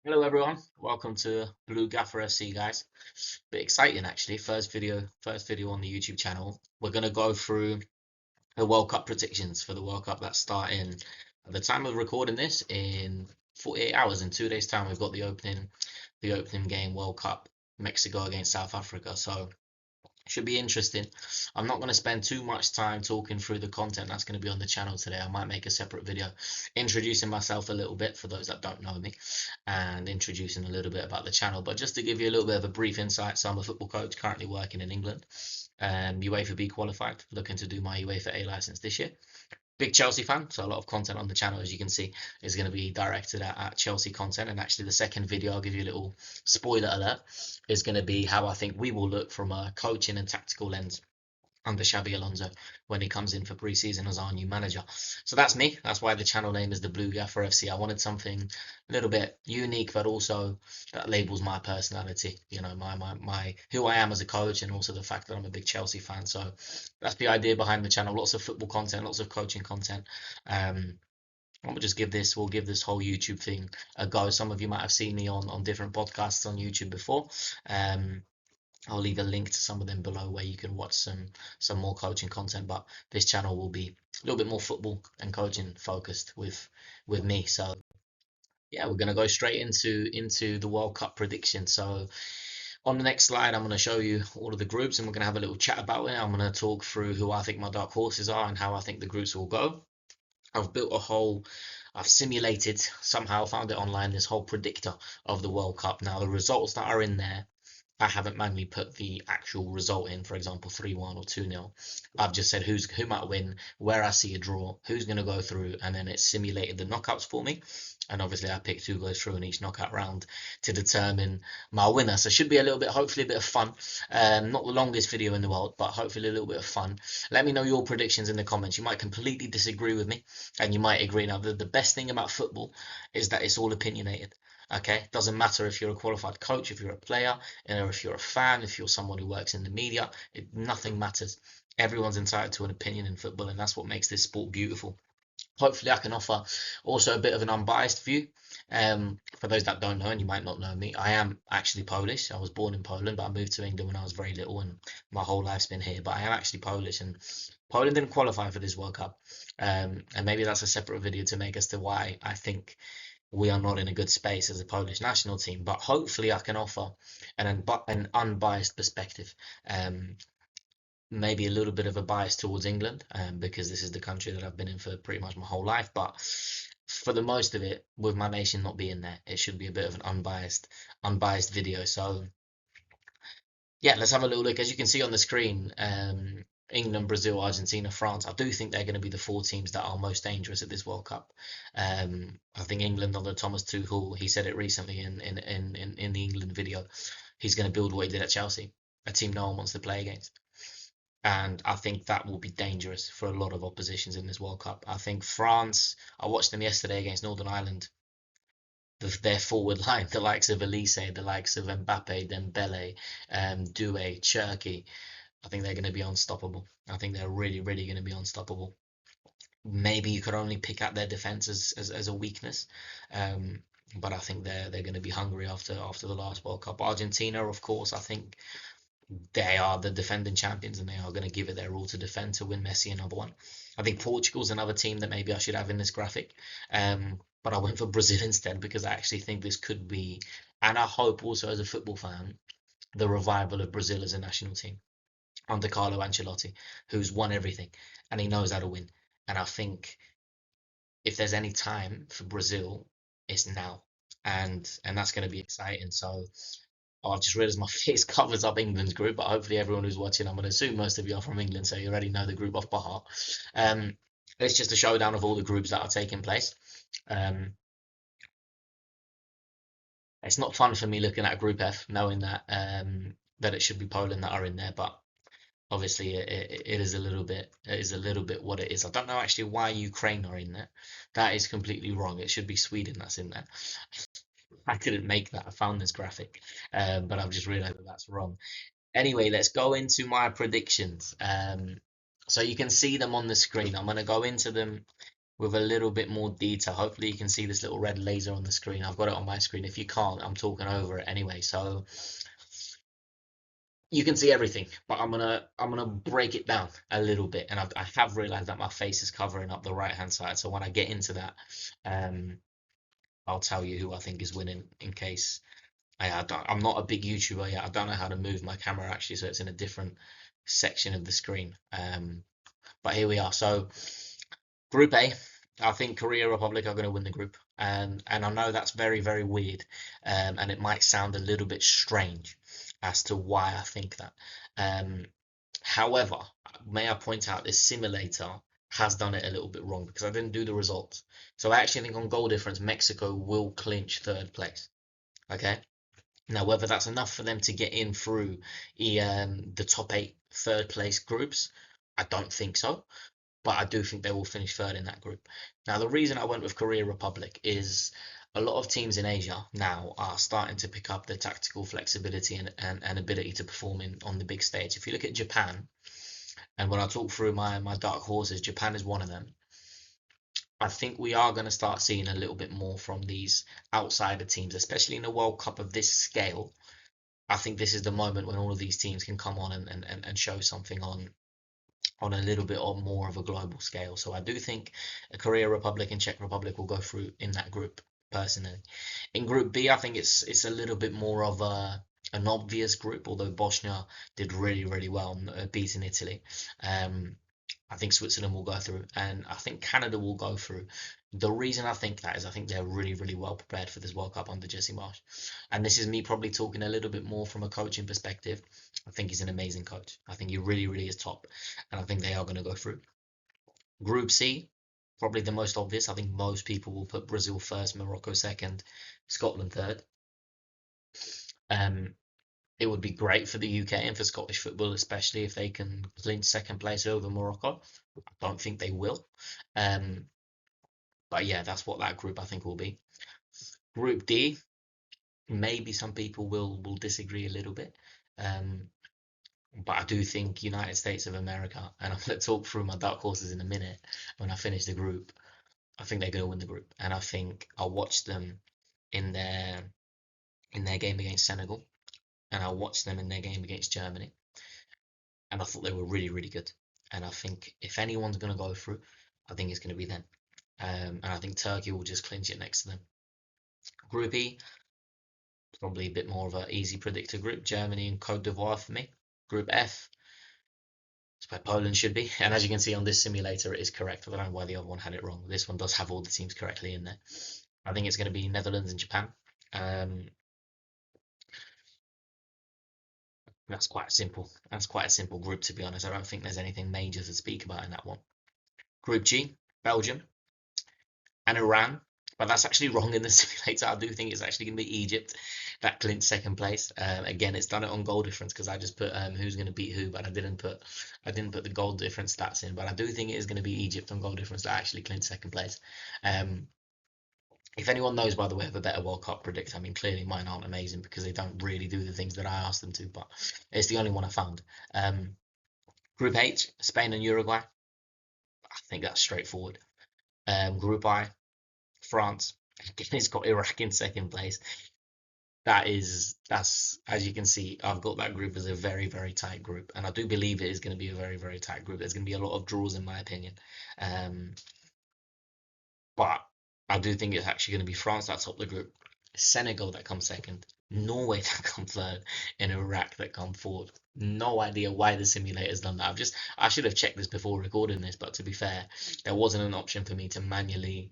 Hello everyone, welcome to Blue Gaffer FC guys. Bit exciting actually. First video on the YouTube channel. We're gonna go through the World Cup predictions for the World Cup that's starting at the time of recording this in 48 hours. In 2 days' time, we've got the opening game World Cup Mexico against South Africa. So should be interesting. I'm not going to spend too much time talking through the content that's going to be on the channel today. I might make a separate video introducing myself a little bit for those that don't know me and introducing a little bit about the channel. But just to give you a little bit of a brief insight, so I'm a football coach currently working in England, UEFA B qualified, looking to do my UEFA A license this year. Big Chelsea fan, so a lot of content on the channel, as you can see, is going to be directed at Chelsea content. And actually, the second video, I'll give you a little spoiler alert, is going to be how I think we will look from a coaching and tactical lens under Xabi Alonso when he comes in for pre-season as our new manager. So that's me. That's why the channel name is the Blue Gaffer FC. I wanted something a little bit unique, but also that labels my personality. You know, my who I am as a coach, and also the fact that I'm a big Chelsea fan. So that's the idea behind the channel. Lots of football content, lots of coaching content. We'll give this whole YouTube thing a go. Some of you might have seen me on different podcasts on YouTube before. Um, I'll leave a link to some of them below where you can watch some more coaching content. But this channel will be a little bit more football and coaching focused with me. So yeah, we're gonna go straight into the World Cup prediction. So on the next slide, I'm gonna show you all of the groups, and we're gonna have a little chat about it. I'm gonna talk through who I think my dark horses are and how I think the groups will go. I've built a whole I've simulated somehow found it online this whole predictor of the World Cup. Now the results that are in there, I haven't manually put the actual result in, for example, 3-1 or 2-0. I've just said who might win, where I see a draw, who's going to go through, and then it simulated the knockouts for me. And obviously, I picked who goes through in each knockout round to determine my winner. So it should be a little bit, hopefully, a bit of fun. Not the longest video in the world, but hopefully a little bit of fun. Let me know your predictions in the comments. You might completely disagree with me, and you might agree. Now, the best thing about football is that it's all opinionated. Okay, doesn't matter if you're a qualified coach, if you're a player, if you're a fan, if you're someone who works in the media, nothing matters. Everyone's entitled to an opinion in football, and that's what makes this sport beautiful. Hopefully, I can offer also a bit of an unbiased view. For those that don't know, and you might not know me, I am actually Polish. I was born in Poland, but I moved to England when I was very little, and my whole life's been here. But I am actually Polish, and Poland didn't qualify for this World Cup. And maybe that's a separate video to make as to why I think we are not in a good space as a Polish national team. But hopefully, I can offer an unbiased perspective. Maybe a little bit of a bias towards England, because this is the country that I've been in for pretty much my whole life. But for the most of it, with my nation not being there, it should be a bit of an unbiased video. So yeah, let's have a little look. As you can see on the screen, England, Brazil, Argentina, France. I do think they're going to be the four teams that are most dangerous at this World Cup. I think England under Thomas Tuchel, he said it recently in the England video. He's going to build what he did at Chelsea, a team no one wants to play against. And I think that will be dangerous for a lot of oppositions in this World Cup. I think France, I watched them yesterday against Northern Ireland. Their forward line, the likes of Elise, the likes of Mbappe, Dembele, Doué, Cherki, I think they're going to be unstoppable. I think they're really, really going to be unstoppable. Maybe you could only pick out their defense as a weakness, but I think they're going to be hungry after the last World Cup. Argentina, of course, I think they are the defending champions and they are going to give it their all to defend to win Messi another one. I think Portugal's another team that maybe I should have in this graphic, but I went for Brazil instead because I actually think this could be, and I hope also as a football fan, the revival of Brazil as a national team under Carlo Ancelotti, who's won everything and he knows how to win. And I think if there's any time for Brazil, it's now, and that's going to be exciting. So oh, I've just realised my face covers up England's group, but hopefully everyone who's watching, I'm going to assume most of you are from England, so you already know the group off by heart. Um, it's just a showdown of all the groups that are taking place. Um, it's not fun for me looking at Group F, knowing that it should be Poland that are in there, but obviously it is a little bit what it is. I don't know actually why Ukraine are in there. That is completely wrong. It should be Sweden that's in there. I didn't make that. I found this graphic, but I've just realised that that's wrong. Anyway, let's go into my predictions. So you can see them on the screen. I'm going to go into them with a little bit more detail. Hopefully you can see this little red laser on the screen. I've got it on my screen. If you can't, I'm talking over it anyway. So you can see everything, but I'm gonna break it down a little bit. And I have realized that my face is covering up the right hand side. So when I get into that, um, I'll tell you who I think is winning in case I'm not a big YouTuber yet. I don't know how to move my camera actually, so it's in a different section of the screen. But here we are. So Group A, I think Korea Republic are going to win the group, and I know that's very very weird, and it might sound a little bit strange as to why I think that. Um, However, may I point out this simulator has done it a little bit wrong because I didn't do the results. So I actually think on goal difference, Mexico will clinch third place. Okay. Now, whether that's enough for them to get in through the top eight third place groups, I don't think so. But I do think they will finish third in that group. Now, the reason I went with Korea Republic is a lot of teams in Asia now are starting to pick up the tactical flexibility and ability to perform on the big stage. If you look at Japan, and when I talk through my dark horses, Japan is one of them. I think we are going to start seeing a little bit more from these outsider teams, especially in a World Cup of this scale. I think this is the moment when all of these teams can come on and show something on a little bit or more of a global scale. So I do think Korea Republic and Czech Republic will go through in that group personally. In Group B, I think it's a little bit more of an obvious group, although Bosnia did really well beating Italy. I think Switzerland will go through, and I think Canada will go through. The reason I think that is I think they're really well prepared for this World Cup under Jesse Marsch. And this is me probably talking a little bit more from a coaching perspective. I think he's an amazing coach. I think he really is top, and I think they are going to go through. Group C, probably the most obvious. I think most people will put Brazil first, Morocco second, Scotland third. Um, it would be great for the UK and for Scottish football, especially if they can clinch second place over Morocco. I don't think they will. Um, but yeah, that's what that group I think will be. Group D, maybe some people will disagree a little bit. Um, but I do think United States of America, and I'm going to talk through my dark horses in a minute when I finish the group. I think they're going to win the group, and I think I'll watch them in their game against Senegal, and I'll watch them in their game against Germany, and I thought they were really good. And I think if anyone's going to go through, I think it's going to be them. And I think Turkey will just clinch it next to them. Group E, probably a bit more of an easy predictor group. Germany and Cote d'Ivoire for me. Group F, it's where Poland should be. And as you can see on this simulator, it is correct. I don't know why the other one had it wrong. This one does have all the teams correctly in there. I think it's going to be Netherlands and Japan. That's quite simple. That's quite a simple group, to be honest. I don't think there's anything major to speak about in that one. Group G, Belgium and Iran. But that's actually wrong in the simulator. I do think it's actually going to be Egypt that clinch second place. Again, it's done it on goal difference because I just put who's going to beat who, but I didn't put the goal difference stats in. But I do think it is going to be Egypt on goal difference that actually clinch second place. If anyone knows, by the way, of a better World Cup predictor, I mean, clearly mine aren't amazing because they don't really do the things that I asked them to, but it's the only one I found. Group H, Spain and Uruguay. I think that's straightforward. Group I, France. It's got Iraq in second place. That's as you can see, I've got that group as a very tight group, and I do believe it is going to be a very tight group. There's going to be a lot of draws, in my opinion. But I do think it's actually going to be France that top the group, Senegal that comes second, Norway that come third, and Iraq that come fourth. No idea why the simulator's done that. I should have checked this before recording this, but to be fair, there wasn't an option for me to manually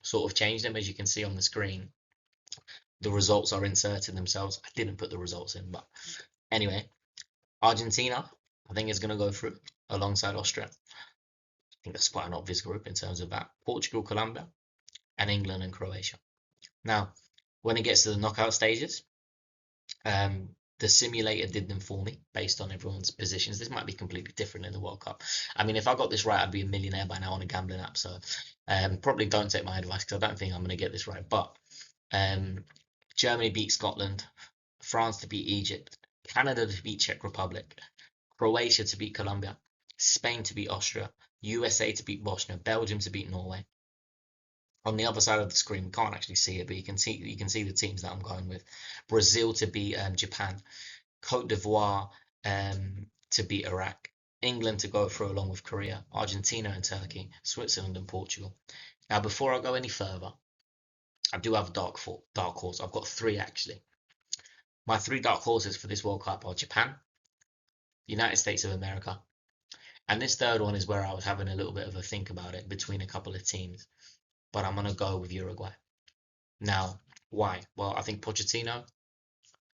sort of change them. As you can see on the screen, the results are inserted themselves. I didn't put the results in, but anyway, Argentina, I think is going to go through alongside Austria. I think that's quite an obvious group in terms of that. Portugal, Colombia, and England and Croatia. Now, when it gets to the knockout stages, the simulator did them for me based on everyone's positions. This might be completely different in the World Cup. I mean, if I got this right, I'd be a millionaire by now on a gambling app. So probably don't take my advice because I don't think I'm going to get this right. But Germany beat Scotland, France to beat Egypt, Canada to beat Czech Republic, Croatia to beat Colombia, Spain to beat Austria, USA to beat Bosnia, Belgium to beat Norway. On the other side of the screen, we can't actually see it, but you can see the teams that I'm going with. Brazil to beat Japan, Cote d'Ivoire to beat Iraq, England to go through along with Korea, Argentina and Turkey, Switzerland and Portugal. Now, before I go any further, I do have a dark horse. I've got three actually. My three dark horses for this World Cup are Japan, United States of America, and this third one is where I was having a little bit of a think about it between a couple of teams, but I'm gonna go with Uruguay. Now, why? Well, I think Pochettino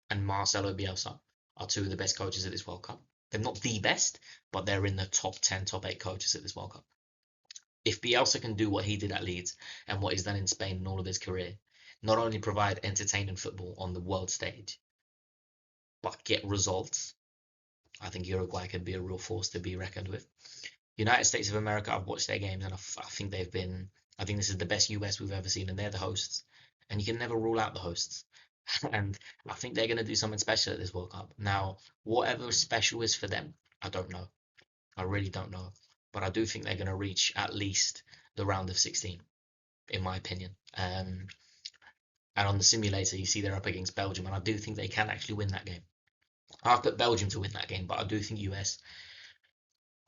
and Marcelo Bielsa are two of the best coaches at this World Cup. They're not the best, but they're in the top 10, top 8 coaches at this World Cup. If Bielsa can do what he did at Leeds and what he's done in Spain in all of his career, not only provide entertaining football on the world stage, but get results, I think Uruguay could be a real force to be reckoned with. United States of America, I've watched their games and I think they've been. I think this is the best US we've ever seen, and they're the hosts. And you can never rule out the hosts. And I think they're going to do something special at this World Cup. Now, whatever special is for them, I don't know. I really don't know. But I do think they're going to reach at least the round of 16, in my opinion. And on the simulator, you see they're up against Belgium, and I do think they can actually win that game. I've put Belgium to win that game, but I do think US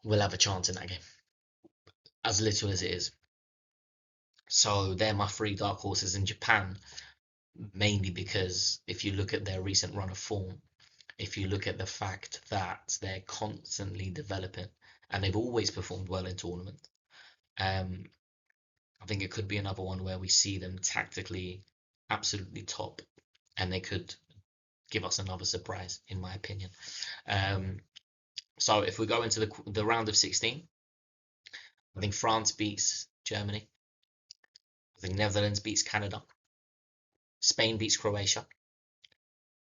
will have a chance in that game, as little as it is. So they're my three dark horses in Japan, mainly because if you look at their recent run of form, if you look at the fact that they're constantly developing and they've always performed well in tournament, I think it could be another one where we see them tactically absolutely top, and they could give us another surprise, in my opinion. So if we go into the round of 16, I think France beats Germany. I think Netherlands beats Canada. Spain beats Croatia.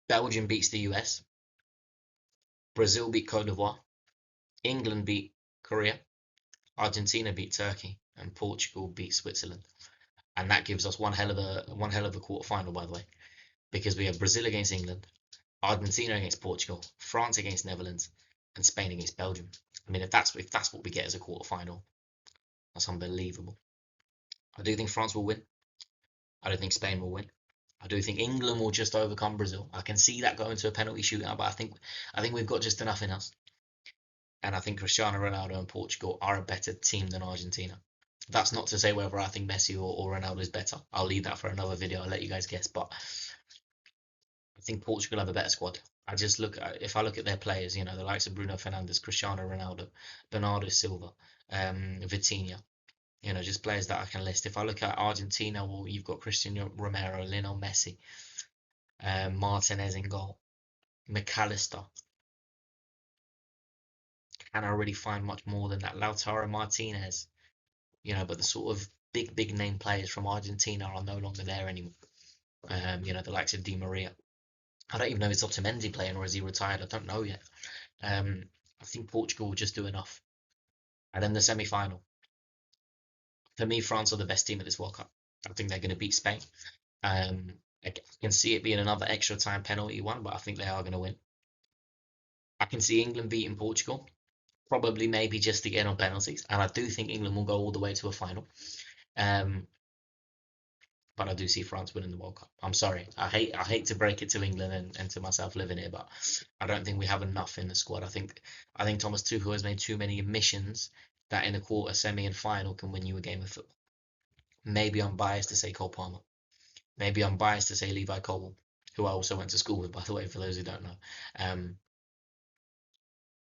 Belgium beats the US. Brazil beat Cote d'Ivoire. England beat Korea. Argentina beat Turkey, and Portugal beat Switzerland. And that gives us one hell of a quarter final, by the way, because we have Brazil against England, Argentina against Portugal, France against Netherlands, and Spain against Belgium. I mean, if that's what we get as a quarter final, that's unbelievable. I do think France will win. I don't think Spain will win. I do think England will just overcome Brazil. I can see that going to a penalty shootout, but I think we've got just enough in us. And I think Cristiano Ronaldo and Portugal are a better team than Argentina. That's not to say whether I think Messi or Ronaldo is better. I'll leave that for another video. I'll let you guys guess. But I think Portugal have a better squad. If I look at their players, the likes of Bruno Fernandes, Cristiano Ronaldo, Bernardo Silva, Vitinha, just players that I can list. If I look at Argentina, well, you've got Cristiano Romero, Lionel Messi, Martinez in goal, McAllister. Can I really find much more than that? Lautaro Martinez, but the sort of big name players from Argentina are no longer there anymore. The likes of Di Maria. I don't even know is Otamendi playing or is he retired? I don't know yet. I think Portugal will just do enough. And then the semi-final. For me, France are the best team at this World Cup. I think they're going to beat Spain. I can see it being another extra time penalty one, but I think they are going to win. I can see England beating Portugal, probably maybe just to get on penalties, and I do think England will go all the way to a final. But I do see France winning the World Cup. I'm sorry, I hate to break it to England and to myself living here, but I don't think we have enough in the squad. I think Thomas Tuchel has made too many admissions that in a quarter, semi, and final can win you a game of football. Maybe I'm biased to say Cole Palmer. Maybe I'm biased to say Levi Colwill, who I also went to school with, by the way, for those who don't know.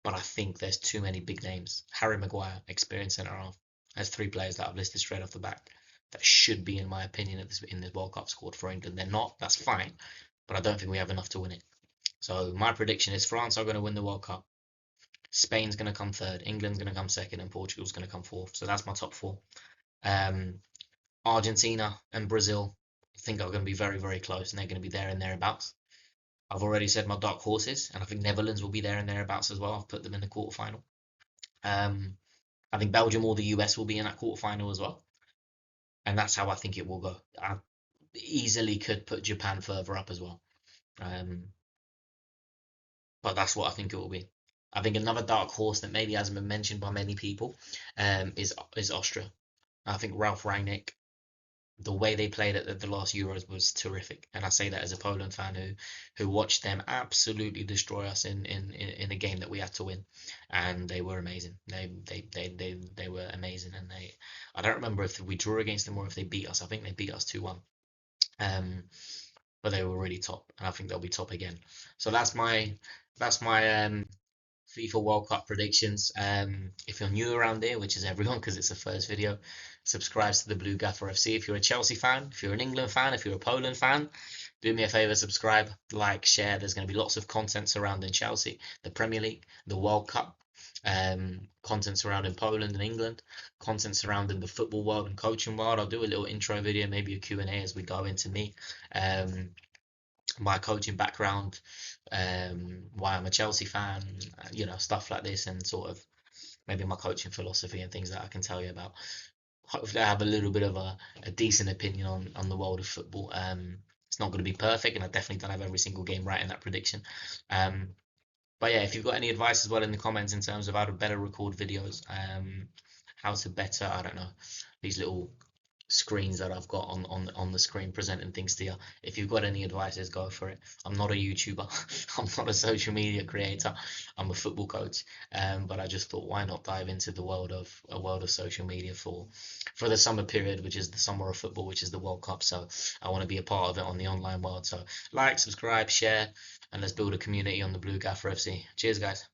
But I think there's too many big names. Harry Maguire, experienced centre half. There's three players that I've listed straight off the back that should be, in my opinion, in this World Cup squad for England. They're not. That's fine, but I don't think we have enough to win it. So my prediction is France are going to win the World Cup. Spain's going to come third. England's going to come second, and Portugal's going to come fourth. So that's my top four. Argentina and Brazil, I think are going to be very, very close, and they're going to be there and thereabouts. I've already said my dark horses, and I think Netherlands will be there and thereabouts as well. I've put them in the quarterfinal. I think Belgium or the US will be in that quarterfinal as well. And that's how I think it will go. I easily could put Japan further up as well. But that's what I think it will be. I think another dark horse that maybe hasn't been mentioned by many people is Austria. I think Ralph Rangnick, the way they played at the last Euros was terrific, and I say that as a Poland fan who watched them absolutely destroy us in a game that we had to win, and they were amazing. They were amazing, and I don't remember if we drew against them or if they beat us. I think they beat us 2-1. Um, but they were really top, and I think they'll be top again. So that's my FIFA World Cup predictions. If you're new around here, which is everyone because it's the first video, subscribe to the Blue Gaffer FC. If you're a Chelsea fan, if you're an England fan, if you're a Poland fan, do me a favor, subscribe, like, share. There's going to be lots of content surrounding Chelsea, the Premier League, the World Cup, content surrounding Poland and England, content surrounding the football world and coaching world. I'll do a little intro video, maybe a Q&A as we go into me. My coaching background, why I'm a Chelsea fan, stuff like this, and sort of maybe my coaching philosophy and things that I can tell you about. Hopefully, I have a little bit of a decent opinion on the world of football. It's not going to be perfect, and I definitely don't have every single game right in that prediction. Um, but yeah, if you've got any advice as well in the comments in terms of how to better record videos, how to better, I don't know, these little screens that I've got on the screen presenting things to you. If you've got any advices, go for it. I'm not a YouTuber. I'm not a social media creator. I'm a football coach. But I just thought, why not dive into the world of social media for the summer period, which is the summer of football, which is the World Cup. So I want to be a part of it on the online world. So like, subscribe, share, and let's build a community on the Blue Gaffer FC. Cheers, guys.